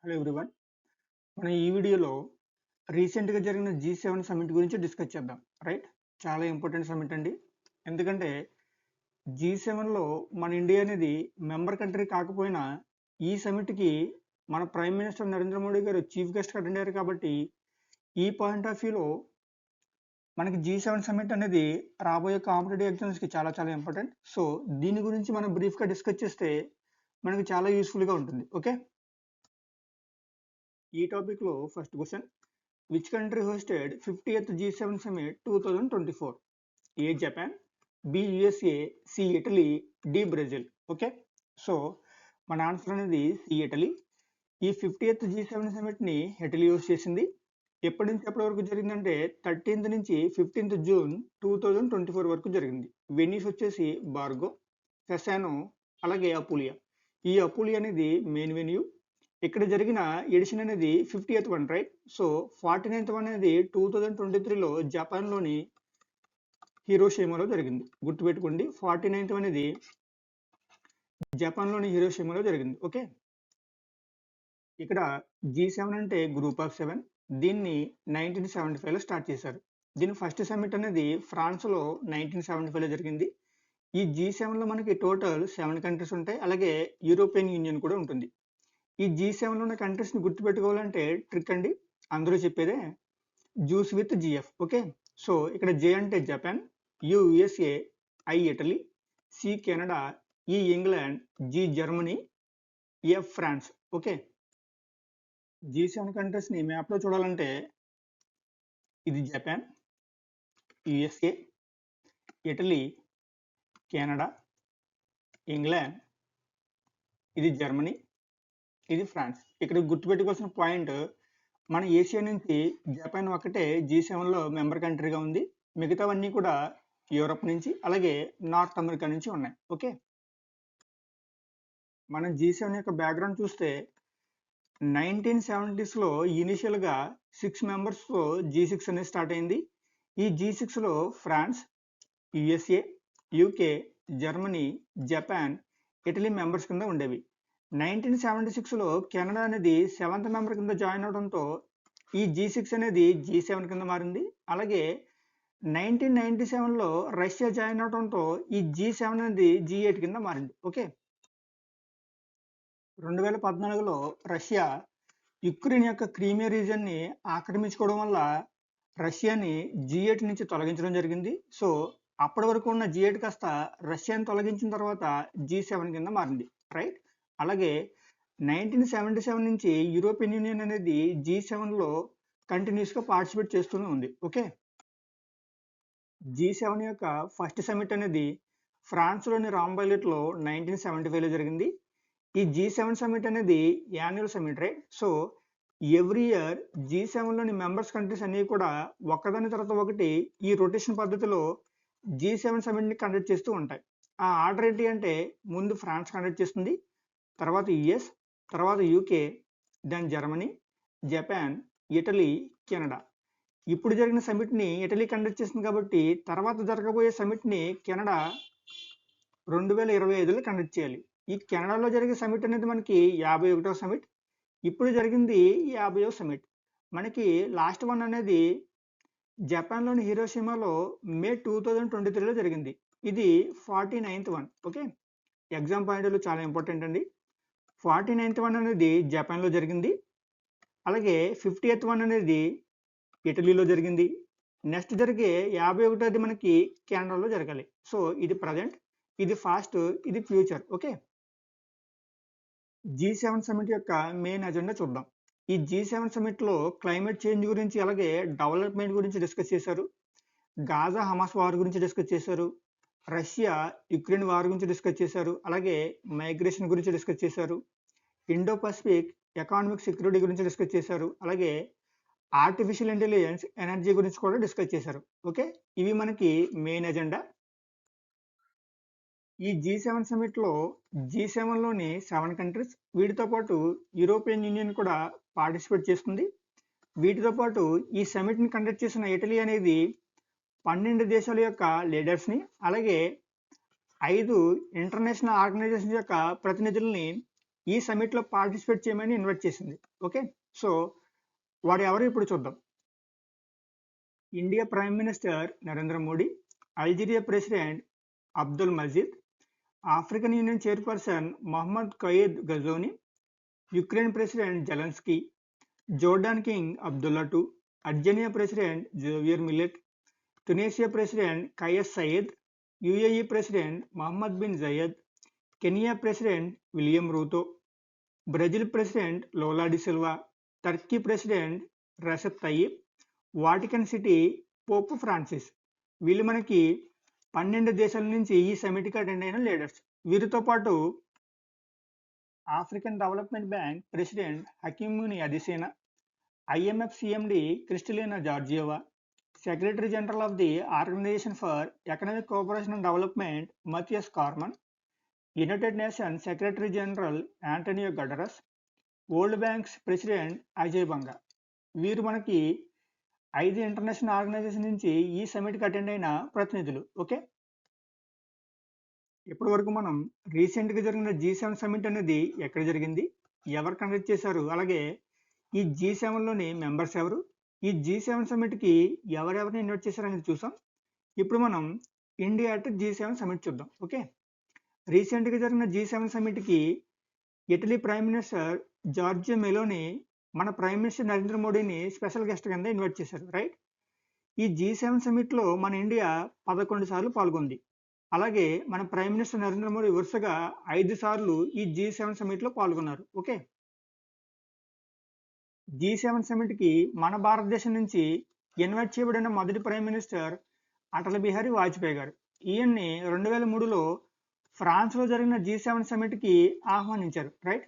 Hello everyone. మనం ఈ వీడియోలో రీసెంట్గా జరిగిన G7 సమిట్ గురించి డిస్కస్ చేద్దాం. రైట్, చాలా ఇంపార్టెంట్ సమిట్ అండి. ఎందుకంటే G7లో మన ఇండియా అనేది మెంబర్ కంట్రీ కాకపోయినా ఈ సమిట్కి మన ప్రైమ్ మినిస్టర్ నరేంద్ర మోడీ గారు చీఫ్ గెస్ట్గా అటెండ్ అయ్యారు. కాబట్టి ఈ పాయింట్ ఆఫ్ వ్యూలో మనకి G7 సమిట్ అనేది రాబోయే కాంపిటేటివ్ ఎగ్జామ్స్కి చాలా చాలా ఇంపార్టెంట్. సో దీని గురించి మనం బ్రీఫ్గా డిస్కస్ చేస్తే మనకి చాలా యూస్ఫుల్గా ఉంటుంది. ఓకే, ఈ టాపిక్లో first question, which country hosted 50th G7 Summit 2024? A Japan, B USA, C Italy, D Brazil. Okay, so మన ఆన్సర్ అనేది సి ఇటలీ. ఈ 50th G7 సమిట్ని ఇటలీ హోస్ట్ చేసింది. ఎప్పటి నుంచి ఎప్పటి వరకు జరిగిందంటే 13th నుంచి 15th June 2024 వరకు జరిగింది. వెన్యూస్ వచ్చేసి బార్గో, ఫెసానో, అలాగే అపులియా. ఈ అపులియా అనేది మెయిన్ వెన్యూ. ఇక్కడ జరిగిన ఎడిషన్ అనేది 50th one, right. So 49th one అనేది 2023లో జపాన్లోని హిరోషిమాలో జరిగింది. గుర్తుపెట్టుకోండి, 49th అనేది జపాన్లోని హిరోషిమాలో జరిగింది. ఓకే, ఇక్కడ G7 అంటే గ్రూప్ ఆఫ్ 7. దీన్ని 1975లో స్టార్ట్ చేశారు. దీని ఫస్ట్ సమిట్ అనేది ఫ్రాన్స్లో 1975లో జరిగింది. ఈ G7లో మనకి టోటల్ 7 కంట్రీస్ ఉంటాయి, అలాగే యూరోపియన్ యూనియన్ కూడా ఉంటుంది. ఈ G7లో ఉన్న కంట్రీస్ని గుర్తుపెట్టుకోవాలంటే ట్రిక్ అండి, అందరూ చెప్పేదే juice with GF. Okay, so ఇక్కడ జే అంటే Japan, U USA, I Italy, C Canada, E England, G Germany, F France. Okay, G7 కంట్రీస్ని మ్యాప్లో చూడాలంటే ఇది Japan, USA, Italy, Canada, England, ఇది జర్మనీ, ఇది ఫ్రాన్స్. ఇక్కడ గుర్తుపెట్టుకోవాల్సిన పాయింట్, మన ఏషియా నుంచి జపాన్ ఒకటే G7లో మెంబర్ కంట్రీగా ఉంది. మిగతావన్నీ కూడా యూరప్ నుంచి, అలాగే నార్త్ అమెరికా నుంచి ఉన్నాయి. ఓకే, మనం G7 యొక్క బ్యాక్గ్రౌండ్ చూస్తే 1970sలో ఇనిషియల్గా 6 మెంబర్స్తో G6 అనేది స్టార్ట్ అయింది. ఈ G6లో France, USA, UK, Germany, Japan, Italy members కింద ఉండేవి. 1976లో కెనడా అనేది 7th మెంబర్ కింద జాయిన్ అవడంతో ఈ G6 అనేది G7 కింద మారింది. అలాగే 1997లో రష్యా జాయిన్ అవడంతో ఈ G7 అనేది G8 కింద మారింది. ఓకే, 2014లో రష్యా యుక్రెయిన్ యొక్క క్రీమియా రీజియన్ని ఆక్రమించుకోవడం వల్ల రష్యాని G8 నుంచి తొలగించడం జరిగింది. సో అప్పటి వరకు ఉన్న G8 కాస్త రష్యాని తొలగించిన తర్వాత G7 కింద మారింది. రైట్, అలాగే 1977 నుంచి యూరోపియన్ యూనియన్ అనేది G7లో కంటిన్యూస్గా పార్టిసిపేట్ చేస్తూనే ఉంది. ఓకే, G7 యొక్క ఫస్ట్ సమిట్ అనేది ఫ్రాన్స్లోని రాంబైలెట్లో 1975లో జరిగింది. ఈ G7 సమిట్ అనేది annual summit, right. So every year G7లోని మెంబర్స్ కంట్రీస్ అన్నీ కూడా ఒకదాని తర్వాత ఒకటి ఈ రొటేషన్ పద్ధతిలో G7 సమిట్ని కండక్ట్ చేస్తూ ఉంటాయి. ఆ ఆర్డర్ ఏంటి అంటే, ముందు ఫ్రాన్స్ కండక్ట్ చేస్తుంది, తర్వాత యుఎస్, తర్వాత UK, then Germany, Japan, Italy, Canada. ఇప్పుడు జరిగిన సమిట్ని ఇటలీ కండక్ట్ చేసింది కాబట్టి తర్వాత జరగబోయే సమిట్ని కెనడా 2025లో కండక్ట్ చేయాలి. ఈ కెనడాలో జరిగే సమిట్ అనేది మనకి 51వ సమిట్. ఇప్పుడు జరిగింది 50వ సమిట్. మనకి లాస్ట్ వన్ అనేది జపాన్లోని హిరోషిమాలో మే 2023లో జరిగింది. ఇది 49th వన్. ఓకే, ఎగ్జామ్ పాయింట్లో చాలా ఇంపార్టెంట్ అండి. 49th వన్ అనేది జపాన్లో జరిగింది, అలాగే 50th వన్ అనేది ఇటలీలో జరిగింది. నెక్స్ట్ జరిగే 51వది మనకి కెనడాలో జరగాలి. సో ఇది ప్రజెంట్, ఇది ఫాస్ట్, ఇది ఫ్యూచర్. ఓకే, G7 సమిట్ యొక్క మెయిన్ అజెండా చూద్దాం. ఈ G7 సమిట్లో క్లైమేట్ చేంజ్ గురించి, అలాగే డెవలప్మెంట్ గురించి డిస్కస్ చేశారు. గాజా హమాస్ వార్ గురించి డిస్కస్ చేశారు. రష్యా యుక్రెయిన్ వార్ గురించి డిస్కస్ చేశారు. అలాగే మైగ్రేషన్ గురించి డిస్కస్ చేశారు. ఇండో పసిఫిక్ ఎకానమిక్ సెక్యూరిటీ గురించి డిస్కస్ చేశారు. అలాగే ఆర్టిఫిషియల్ ఇంటెలిజెన్స్, ఎనర్జీ గురించి కూడా డిస్కస్ చేశారు. ఓకే, ఇవి మనకి మెయిన్ ఎజెండా. ఈ G7 సమిట్లో G7లోని 7 కంట్రీస్, వీటితో పాటు యూరోపియన్ యూనియన్ కూడా పార్టిసిపేట్ చేస్తుంది. వీటితో పాటు ఈ సమిట్ని కండక్ట్ చేసిన ఇటలీ అనేది 12 దేశాల యొక్క లీడర్స్ని, అలాగే 5 ఇంటర్నేషనల్ ఆర్గనైజేషన్ యొక్క ప్రతినిధుల్ని ఈ సమిట్లో పార్టిసిపేట్ చేయమని ఇన్వైట్ చేసింది. ఓకే, సో వాడు ఎవరు ఇప్పుడు చూద్దాం. India prime minister Narendra Modi, Algeria president Abdul Majid, African Union chairperson Mohamed Khayad Ghazouani, Ukraine president Zelensky, Jordan king Abdullah II, Argentina president Javier Milei, Tunisia president Kais Saied, UAE president Mohamed bin Zayed, Kenya president William Ruto, Brazil president Lula da Silva, Turkey president Recep Tayyip, Vatican City Pope Francis. వీళ్ళు మనకి 12 దేశాల నుంచి ఈ సమిట్కి attend అయిన leaders. వీరితో పాటు African Development Bank president Akinwumi Adesina, IMF CMD Kristalina Georgieva, secretary general of the Organisation for Economic Cooperation and Development Mathias Cormann, United Nations secretary general Antonio Guterres, World Bank's president Ajay Banga. వీరు మనకి 5 international organisation నుంచి ఈ సమిట్కి attend అయిన ప్రతినిధులు. Okay, ఇప్పటి వరకు మనం రీసెంట్గా జరిగిన G7 సమిట్ అనేది ఎక్కడ జరిగింది, ఎవరు కండక్ట్ చేశారు, అలాగే ఈ G7లోని మెంబర్స్ ఎవరు, ఈ G7 సమిట్కి ఎవరెవరిని ఇన్వైట్ చేశారు అనేది చూసాం. ఇప్పుడు మనం ఇండియా అట్ G7 సమిట్ చూద్దాం. ఓకే, రీసెంట్గా జరిగిన G7 సమిట్కి Italy prime minister Giorgia Meloni మన ప్రైమ్ మినిస్టర్ నరేంద్ర మోడీని స్పెషల్ గెస్ట్ కింద ఇన్వైట్ చేశారు. రైట్, ఈ G7 సమిట్లో మన ఇండియా 11 సార్లు పాల్గొంది. అలాగే మన ప్రైమ్ మినిస్టర్ నరేంద్ర మోడీ వరుసగా 5 సార్లు ఈ G7 సమిట్లో పాల్గొన్నారు. ఓకే, G7 సమిట్కి మన భారతదేశం నుంచి ఇన్వైట్ చేయబడిన మొదటి ప్రైమ్ మినిస్టర్ అటల్ బిహారీ వాజ్పేయి గారు. ఈయన్ని 2003లో ఫ్రాన్స్లో జరిగిన G7 సమిట్కి ఆహ్వానించారు. రైట్,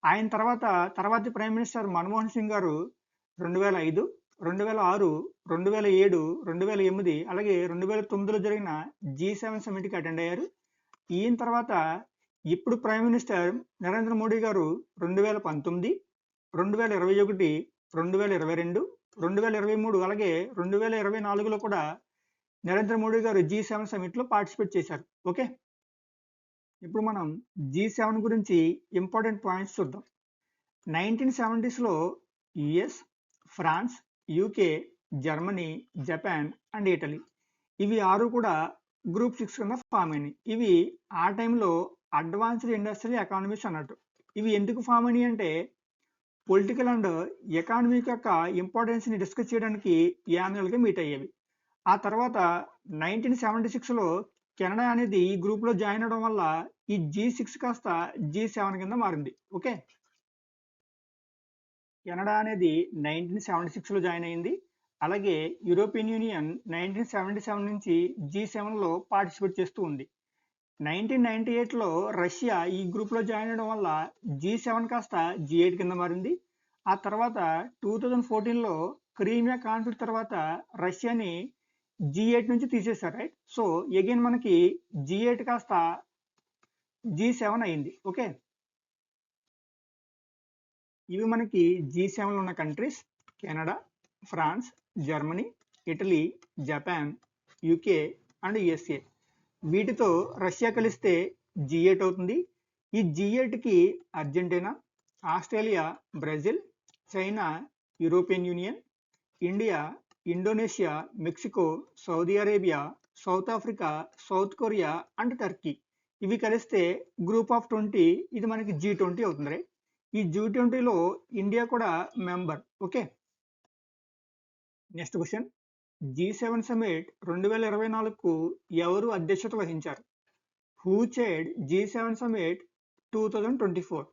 ఆయన తర్వాతి ప్రైమ్ మినిస్టర్ మన్మోహన్ సింగ్ గారు 2005, 2006, 2007, 2008 అలాగే 2009లో జరిగిన G7 సమిట్కి అటెండ్ అయ్యారు. ఈయన తర్వాత ఇప్పుడు ప్రైమ్ మినిస్టర్ నరేంద్ర మోడీ గారు 2019, 2021, 2022, 2023 అలాగే 2024లో కూడా నరేంద్ర మోడీ గారు G7 సమిట్లో పార్టిసిపేట్ చేశారు. ఓకే, ఇప్పుడు మనం G7 గురించి ఇంపార్టెంట్ పాయింట్స్ చూద్దాం. 1970sలో US, France, UK, Germany, Japan and Italy ఇవి 6 కూడా గ్రూప్ 6 కింద ఫామ్ అయినాయి. ఇవి ఆ టైంలో అడ్వాన్స్డ్ ఇండస్ట్రియల్ ఎకానమీస్ అన్నట్టు. ఇవి ఎందుకు ఫామ్ అయినాయి అంటే పొలిటికల్ అండ్ ఎకానమిక్ యొక్క ఇంపార్టెన్స్ని డిస్కస్ చేయడానికి యాన్యువల్గా మీట్ అయ్యేవి. ఆ తర్వాత 1976లో కెనడా అనేది ఈ గ్రూప్లో జాయిన్ అవడం వల్ల ఈ G6 కాస్త G7 కింద మారింది. ఓకే, కెనడా అనేది 1976లో జాయిన్ అయింది. అలాగే యూరోపియన్ యూనియన్ 1977 నుంచి G7లో పార్టిసిపేట్ చేస్తూ ఉంది. 1998లో రష్యా ఈ గ్రూప్లో జాయిన్ అవడం వల్ల G7 కాస్త G8 కింద మారింది. ఆ తర్వాత 2014లో క్రీమియా కాన్ఫ్లిక్ట్ తర్వాత రష్యాని G8 నుంచి తీసేశారు. రైట్, సో అగైన్ మనకి G8 కాస్త G7 అయింది. ఓకే, ఇవి మనకి G7లో ఉన్న countries: Canada, France, Germany, Italy, Japan, UK and USA. వీటితో రష్యా కలిస్తే G8 అవుతుంది. ఈ G8కి Argentina, Australia, Brazil, China, European Union, India, Indonesia, Mexico, Saudi Arabia, South Africa, South Korea and Turkey ఇవి కలిస్తే గ్రూప్ ఆఫ్ 20 ఇది మనకి G20 అవుతుంది. రైట్, ఈ G20లో ఇండియా కూడా member. Okay, next question, G7 summit 2024కు ఎవరు అధ్యక్షత వహించారు? Who chaired G7 summit 2024?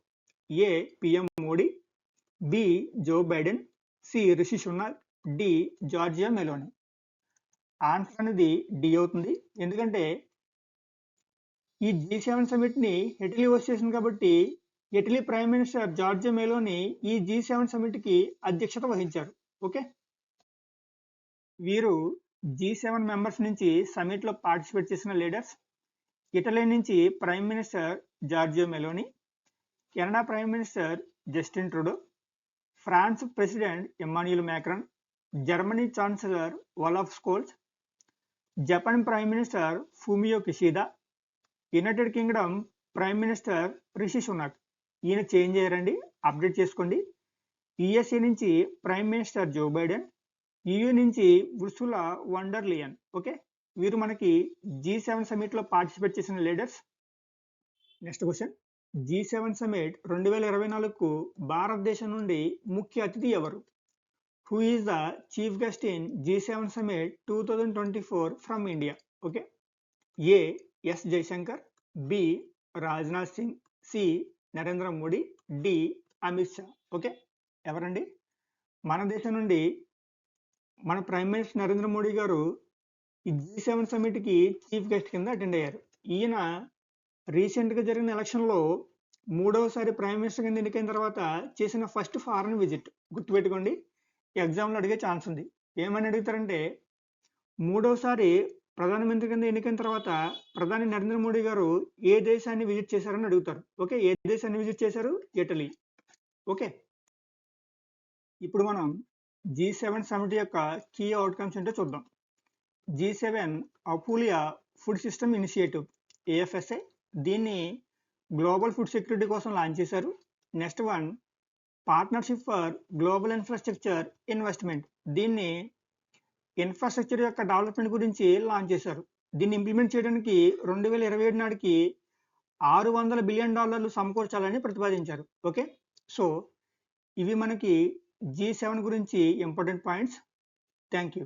A PM Modi, B Joe Biden, C Rishi Sunak, D Giorgia Meloni. Answer అనేది డి అవుతుంది. ఎందుకంటే ఈ G7 సమిట్ని ఇటలీ హోస్ట్ చేసింది కాబట్టి Italy prime minister Giorgia Meloni ఈ G7 సమిట్కి అధ్యక్షత వహించారు. ఓకే, వీరు G7 మెంబర్స్ నుంచి సమిట్లో పార్టిసిపేట్ చేసిన లీడర్స్: ఇటలీ నుంచి prime minister Giorgia Meloni, Canada prime minister Justin Trudeau, France president Emmanuel Macron, Germany chancellor Olaf Scholz, Japan prime minister Fumio Kishida, United Kingdom prime minister Rishi Sunak. ఈయన change అయ్యారండి, update చేసుకోండి. USA నుంచి prime minister Joe Biden, EU నుంచి Ursula von der Leyen. Okay, వీరు మనకి G7 summit లో participate చేసిన leaders. Next question, G7 summit 2024కు భారతదేశం నుండి ముఖ్య అతిథి ఎవరు? Who is the chief guest in G7 summit 2024 from India? Okay, A S Jaishankar, B Rajnath Singh, C Narendra Modi, D Amit Shah. Okay, ఎవరండి? మన దేశం నుండి మన ప్రైమ్ మినిస్టర్ నరేంద్ర మోడీ గారు ఈ G7 సమిట్కి చీఫ్ గెస్ట్ కింద అటెండ్ అయ్యారు. ఈయన రీసెంట్గా జరిగిన ఎలక్షన్లో 3వసారి ప్రైమ్ మినిస్టర్ కింద ఎన్నికైన తర్వాత చేసిన ఫస్ట్ ఫారెన్ విజిట్. గుర్తుపెట్టుకోండి, ఎగ్జామ్లో అడిగే ఛాన్స్ ఉంది. ఏమని అడుగుతారంటే, 3వసారి ప్రధానమంత్రి కింద ఎన్నికైన తర్వాత ప్రధాని నరేంద్ర మోడీ గారు ఏ దేశాన్ని విజిట్ చేశారని అడుగుతారు. ఓకే, ఏ దేశాన్ని విజిట్ చేశారు? ఇటలీ. ఓకే, ఇప్పుడు మనం G7 సమిట్ యొక్క కీ అవుట్కమ్స్ ఏంటో చూద్దాం. G7 Apulia food system initiative, AFSI, దీన్ని గ్లోబల్ ఫుడ్ సెక్యూరిటీ కోసం లాంచ్ చేశారు. Next one, partnership for global infrastructure investment, దీన్ని ఇన్ఫ్రాస్ట్రక్చర్ యొక్క డెవలప్మెంట్ గురించి లాంచ్ చేశారు. దీన్ని ఇంప్లిమెంట్ చేయడానికి 2027 నాటికి $600 బిలియన్ సమకూర్చాలని ప్రతిపాదించారు. ఓకే, సో ఇవి మనకి G7 గురించి ఇంపార్టెంట్ పాయింట్స్. Thank you.